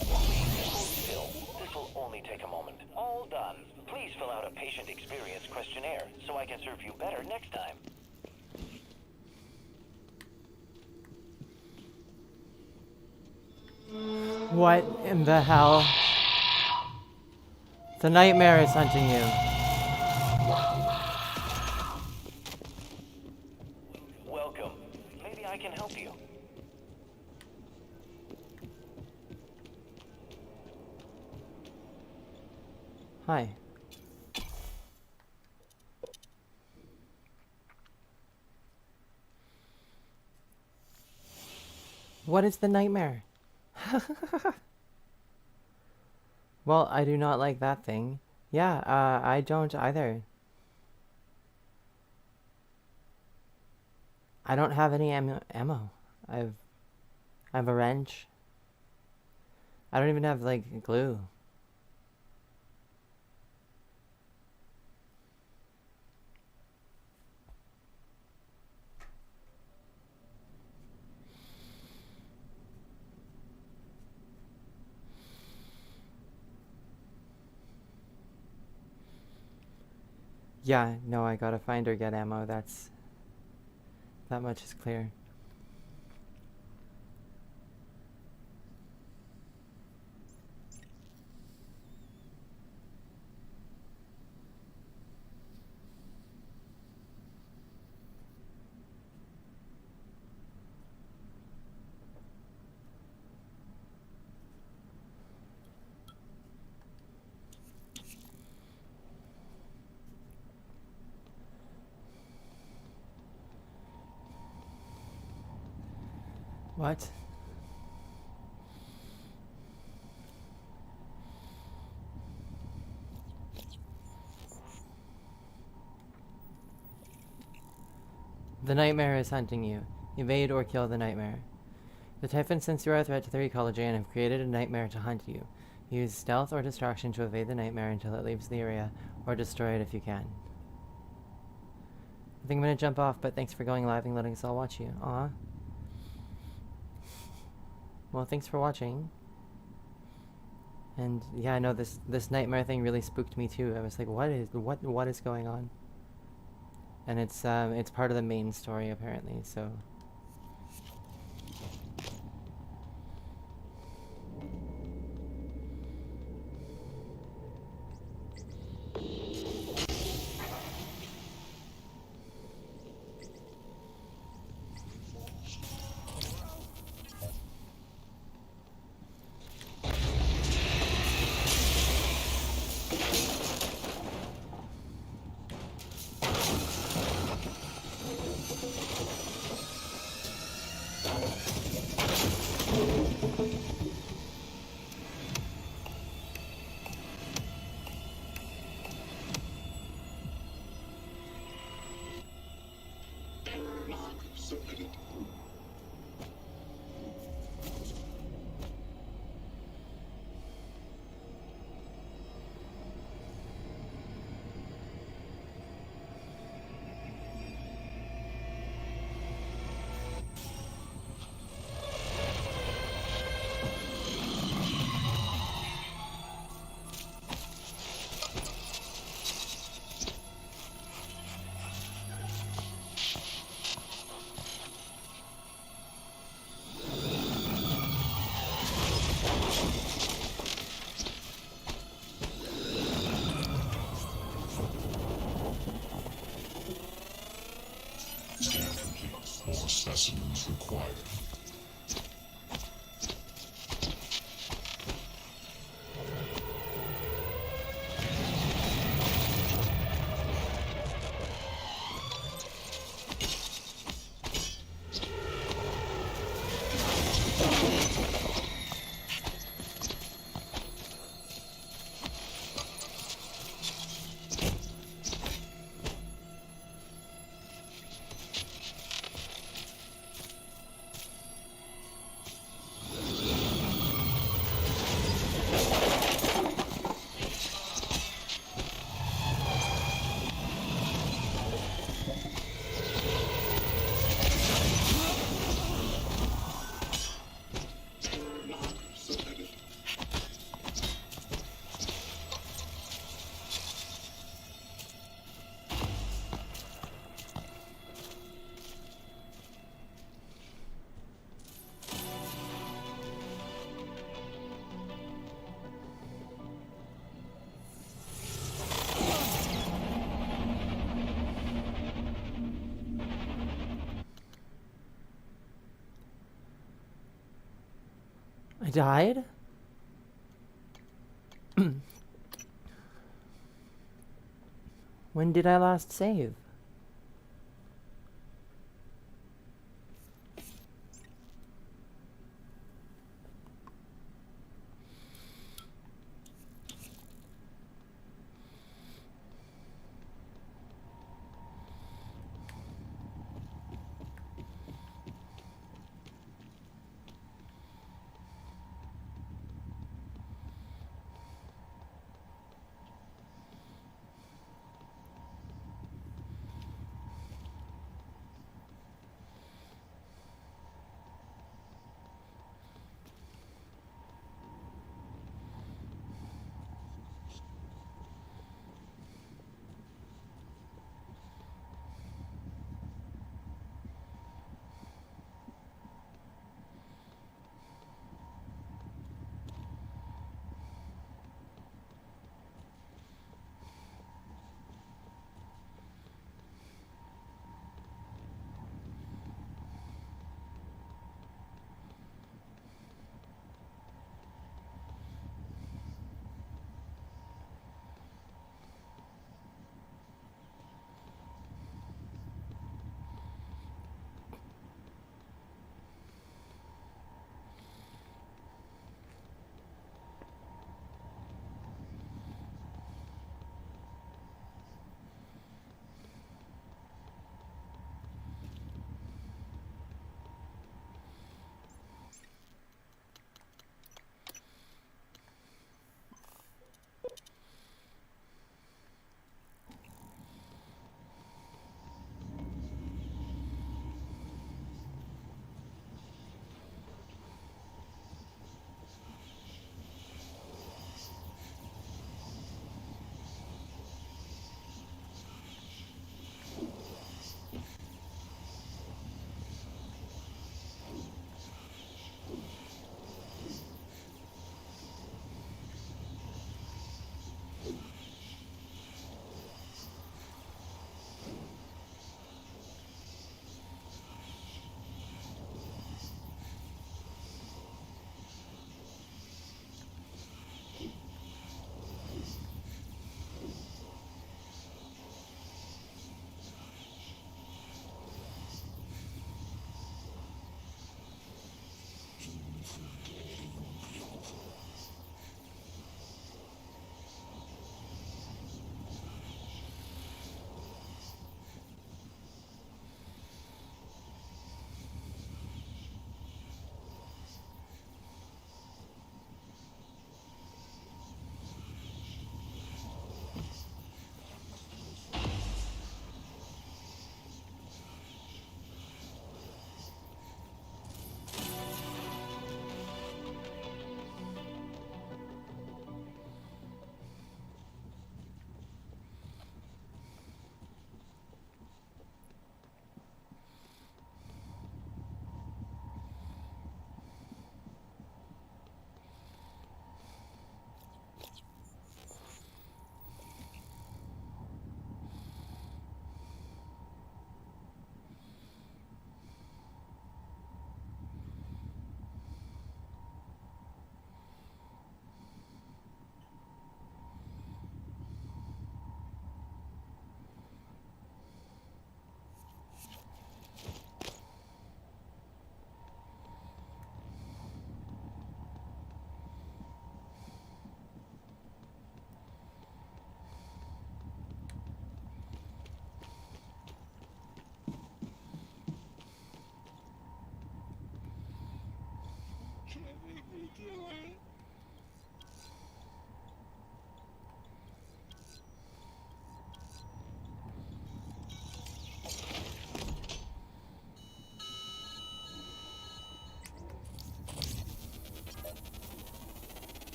Please hold still. This will only take a moment. All done. Please fill out a patient experience questionnaire so I can serve you better next time. What in the hell? The nightmare is hunting you. Welcome. Maybe I can help you. Hi. What is the nightmare? Well, I do not like that thing. Yeah, I don't either. I don't have any ammo. I have a wrench. I don't even have, like, glue. Yeah, no, I gotta find or get ammo. That much is clear. What? The nightmare is hunting you. Evade or kill the nightmare. The Typhon sense you are a threat to the Ecology and have created a nightmare to hunt you. Use stealth or distraction to evade the nightmare until it leaves the area, or destroy it if you can. I think I'm gonna jump off, but thanks for going live and letting us all watch you. Aw. Well, thanks for watching. And yeah, I know this nightmare thing really spooked me too. I was like, what is going on? And it's part of the main story apparently, so Maintenance required. I died? When did I last save?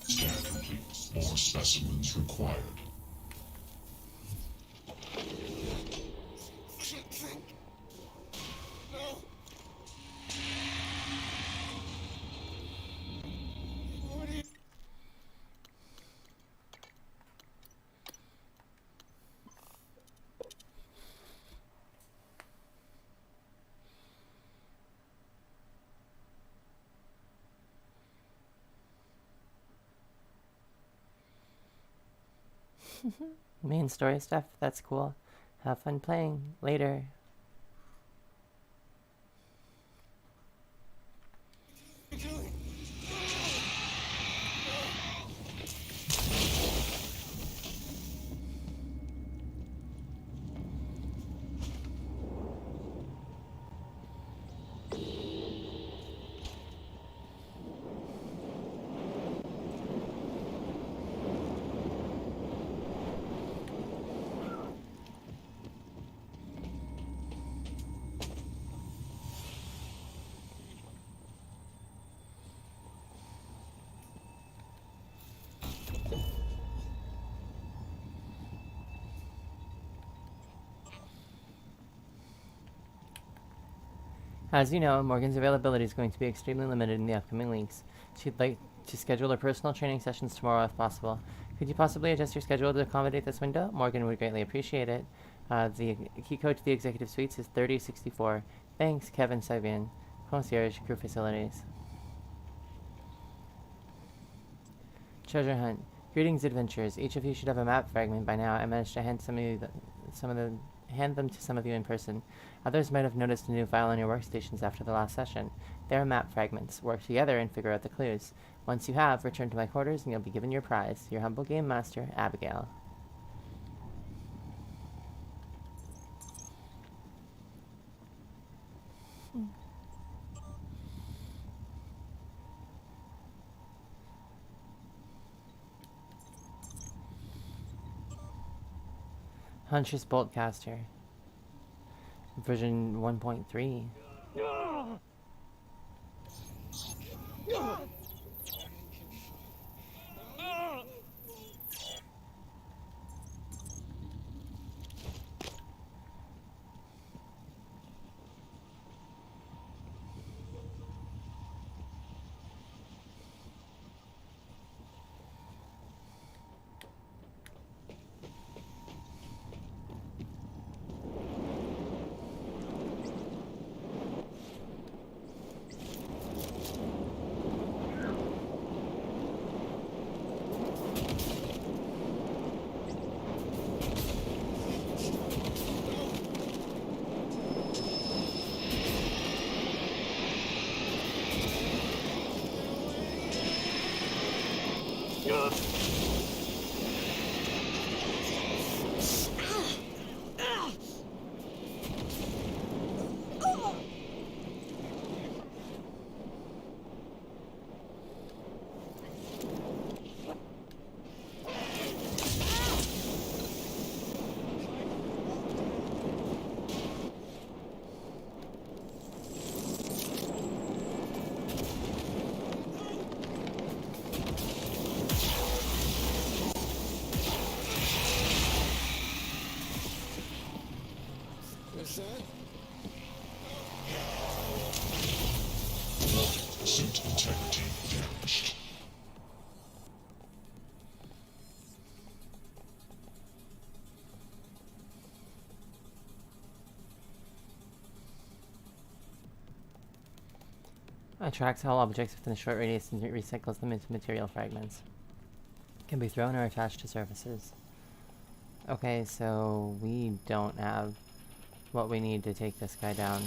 Scan complete. More specimens required. Main story stuff, that's cool. Have fun playing. Later. As you know, Morgan's availability is going to be extremely limited in the upcoming weeks. She'd like to schedule her personal training sessions tomorrow if possible. Could you possibly adjust your schedule to accommodate this window? Morgan would greatly appreciate it. The key code to the executive suites is 3064. Thanks, Kevin Sabian. Concierge Crew Facilities. Treasure Hunt. Greetings, adventurers. Each of you should have a map fragment by now. I managed to hand hand them to some of you in person. Others might have noticed a new file on your workstations after the last session. They are map fragments. Work together and figure out the clues. Once you have, return to my quarters and you'll be given your prize. Your humble game master, Abigail. Huntress Boltcaster. Version 1.3. Suit integrity damaged. Attracts all objects within a short radius and recycles them into material fragments. Can be thrown or attached to surfaces. Okay, so we don't have what we need to take this guy down.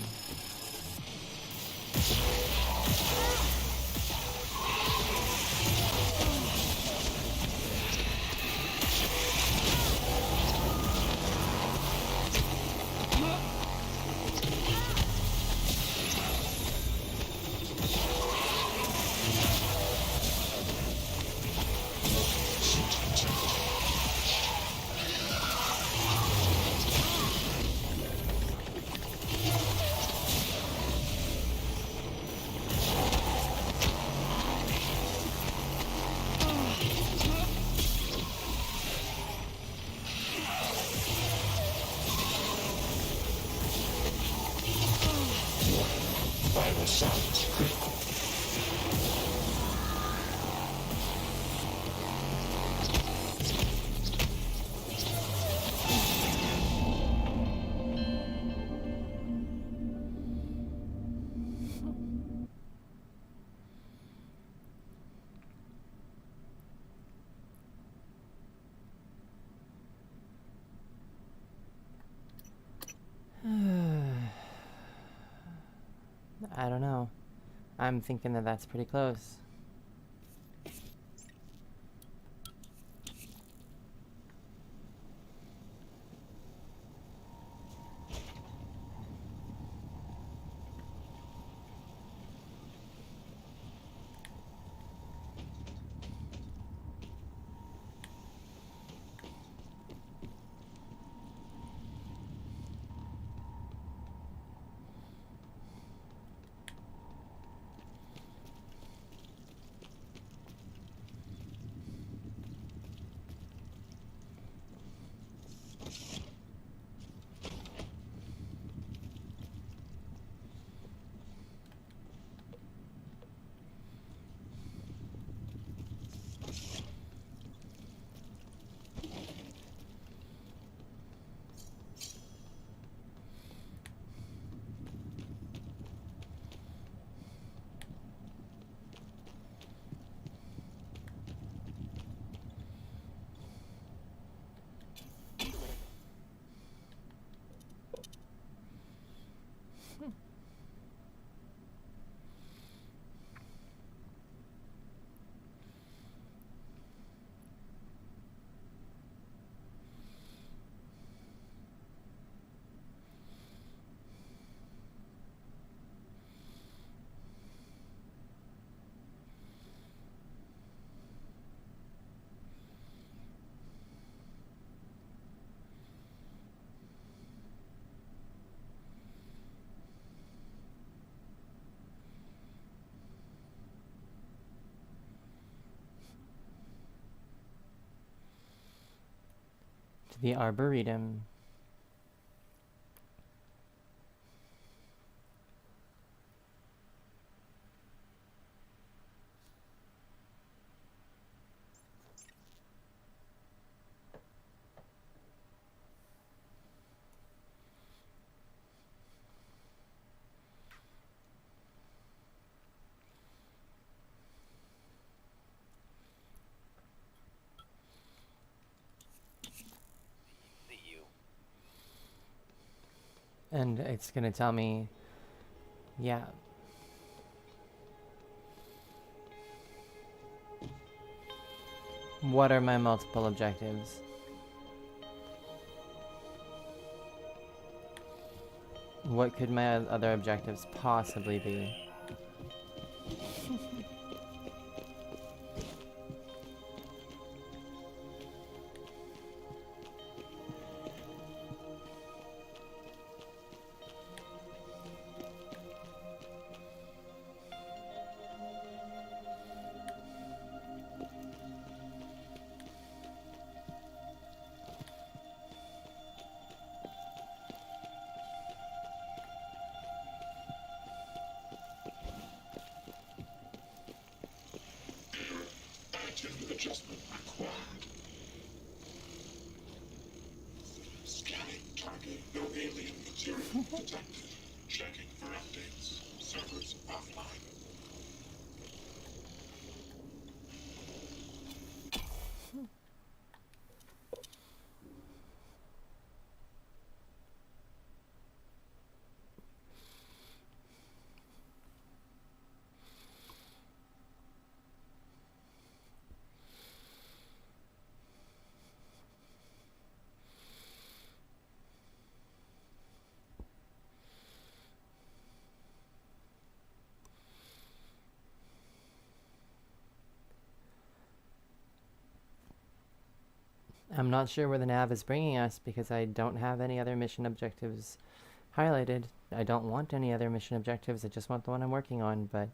Vital signs critical. I don't know. I'm thinking that that's pretty close. To the Arboretum. See you. And it's gonna tell me, yeah. What are my multiple objectives? What could my other objectives possibly be? Additive adjustment required. Scanning target. No alien material detected. Checking for updates. Servers offline. I'm not sure where the nav is bringing us because I don't have any other mission objectives highlighted. I don't want any other mission objectives. I just want the one I'm working on. But,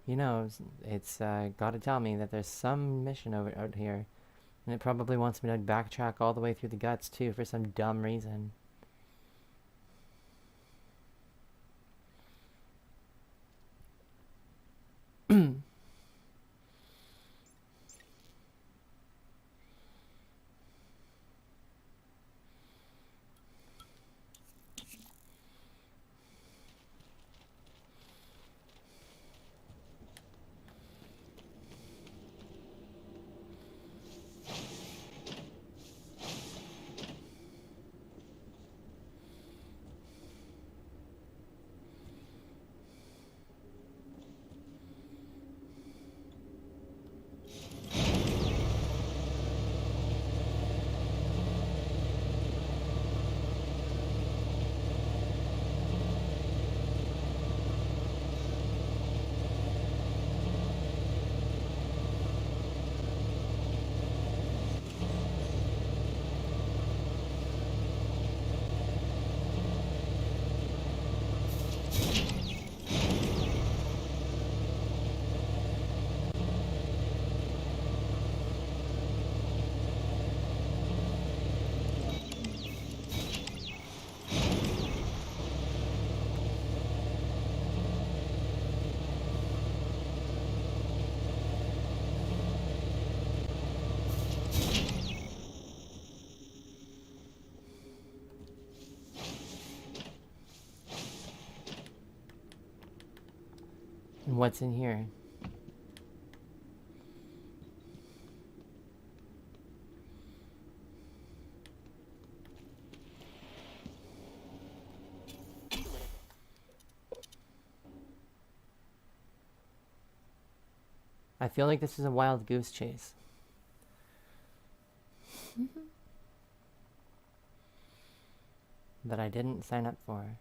you know, it's got to tell me that there's some mission out here. And it probably wants me to backtrack all the way through the guts, too, for some dumb reason. And what's in here? I feel like this is a wild goose chase. That I didn't sign up for.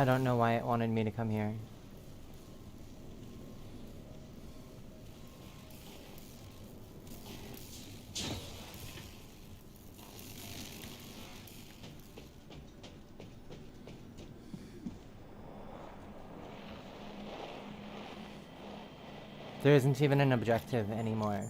I don't know why it wanted me to come here. There isn't even an objective anymore.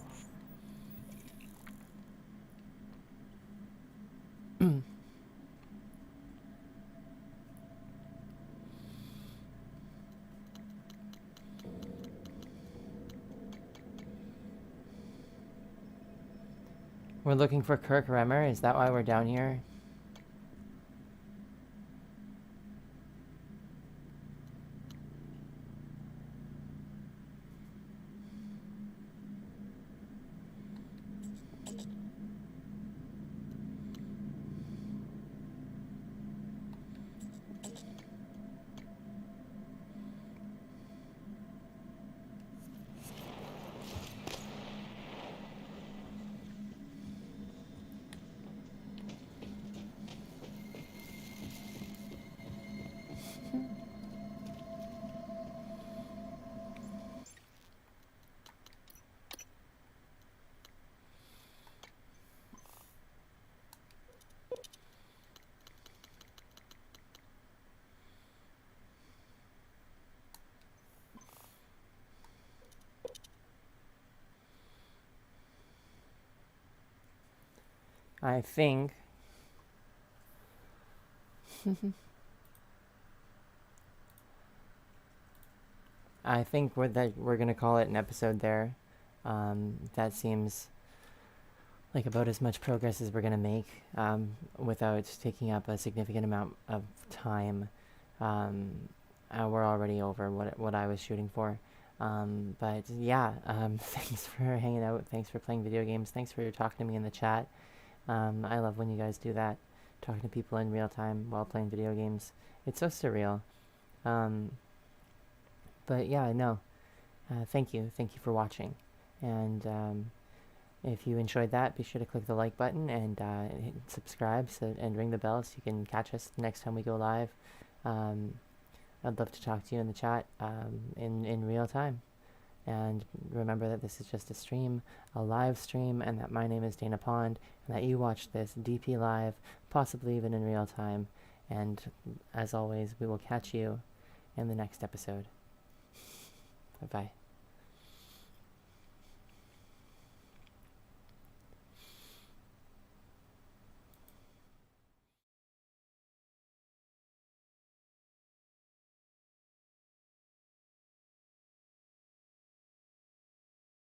We're looking for Kirk Remmer, is that why we're down here? I think I think we're gonna call it an episode there. That seems like about as much progress as we're gonna make without taking up a significant amount of time. We're already over what I was shooting for. But yeah, thanks for hanging out. Thanks for playing video games. Thanks for talking to me in the chat. I love when you guys do that, talking to people in real time while playing video games. It's so surreal. But yeah, no. Thank you for watching. And if you enjoyed that, be sure to click the like button and hit subscribe and ring the bell so you can catch us next time we go live. I'd love to talk to you in the chat in real time. And remember that this is just a stream, a live stream, and that my name is Dana Pond, and that you watch this DP live, possibly even in real time. And as always, we will catch you in the next episode. Bye-bye.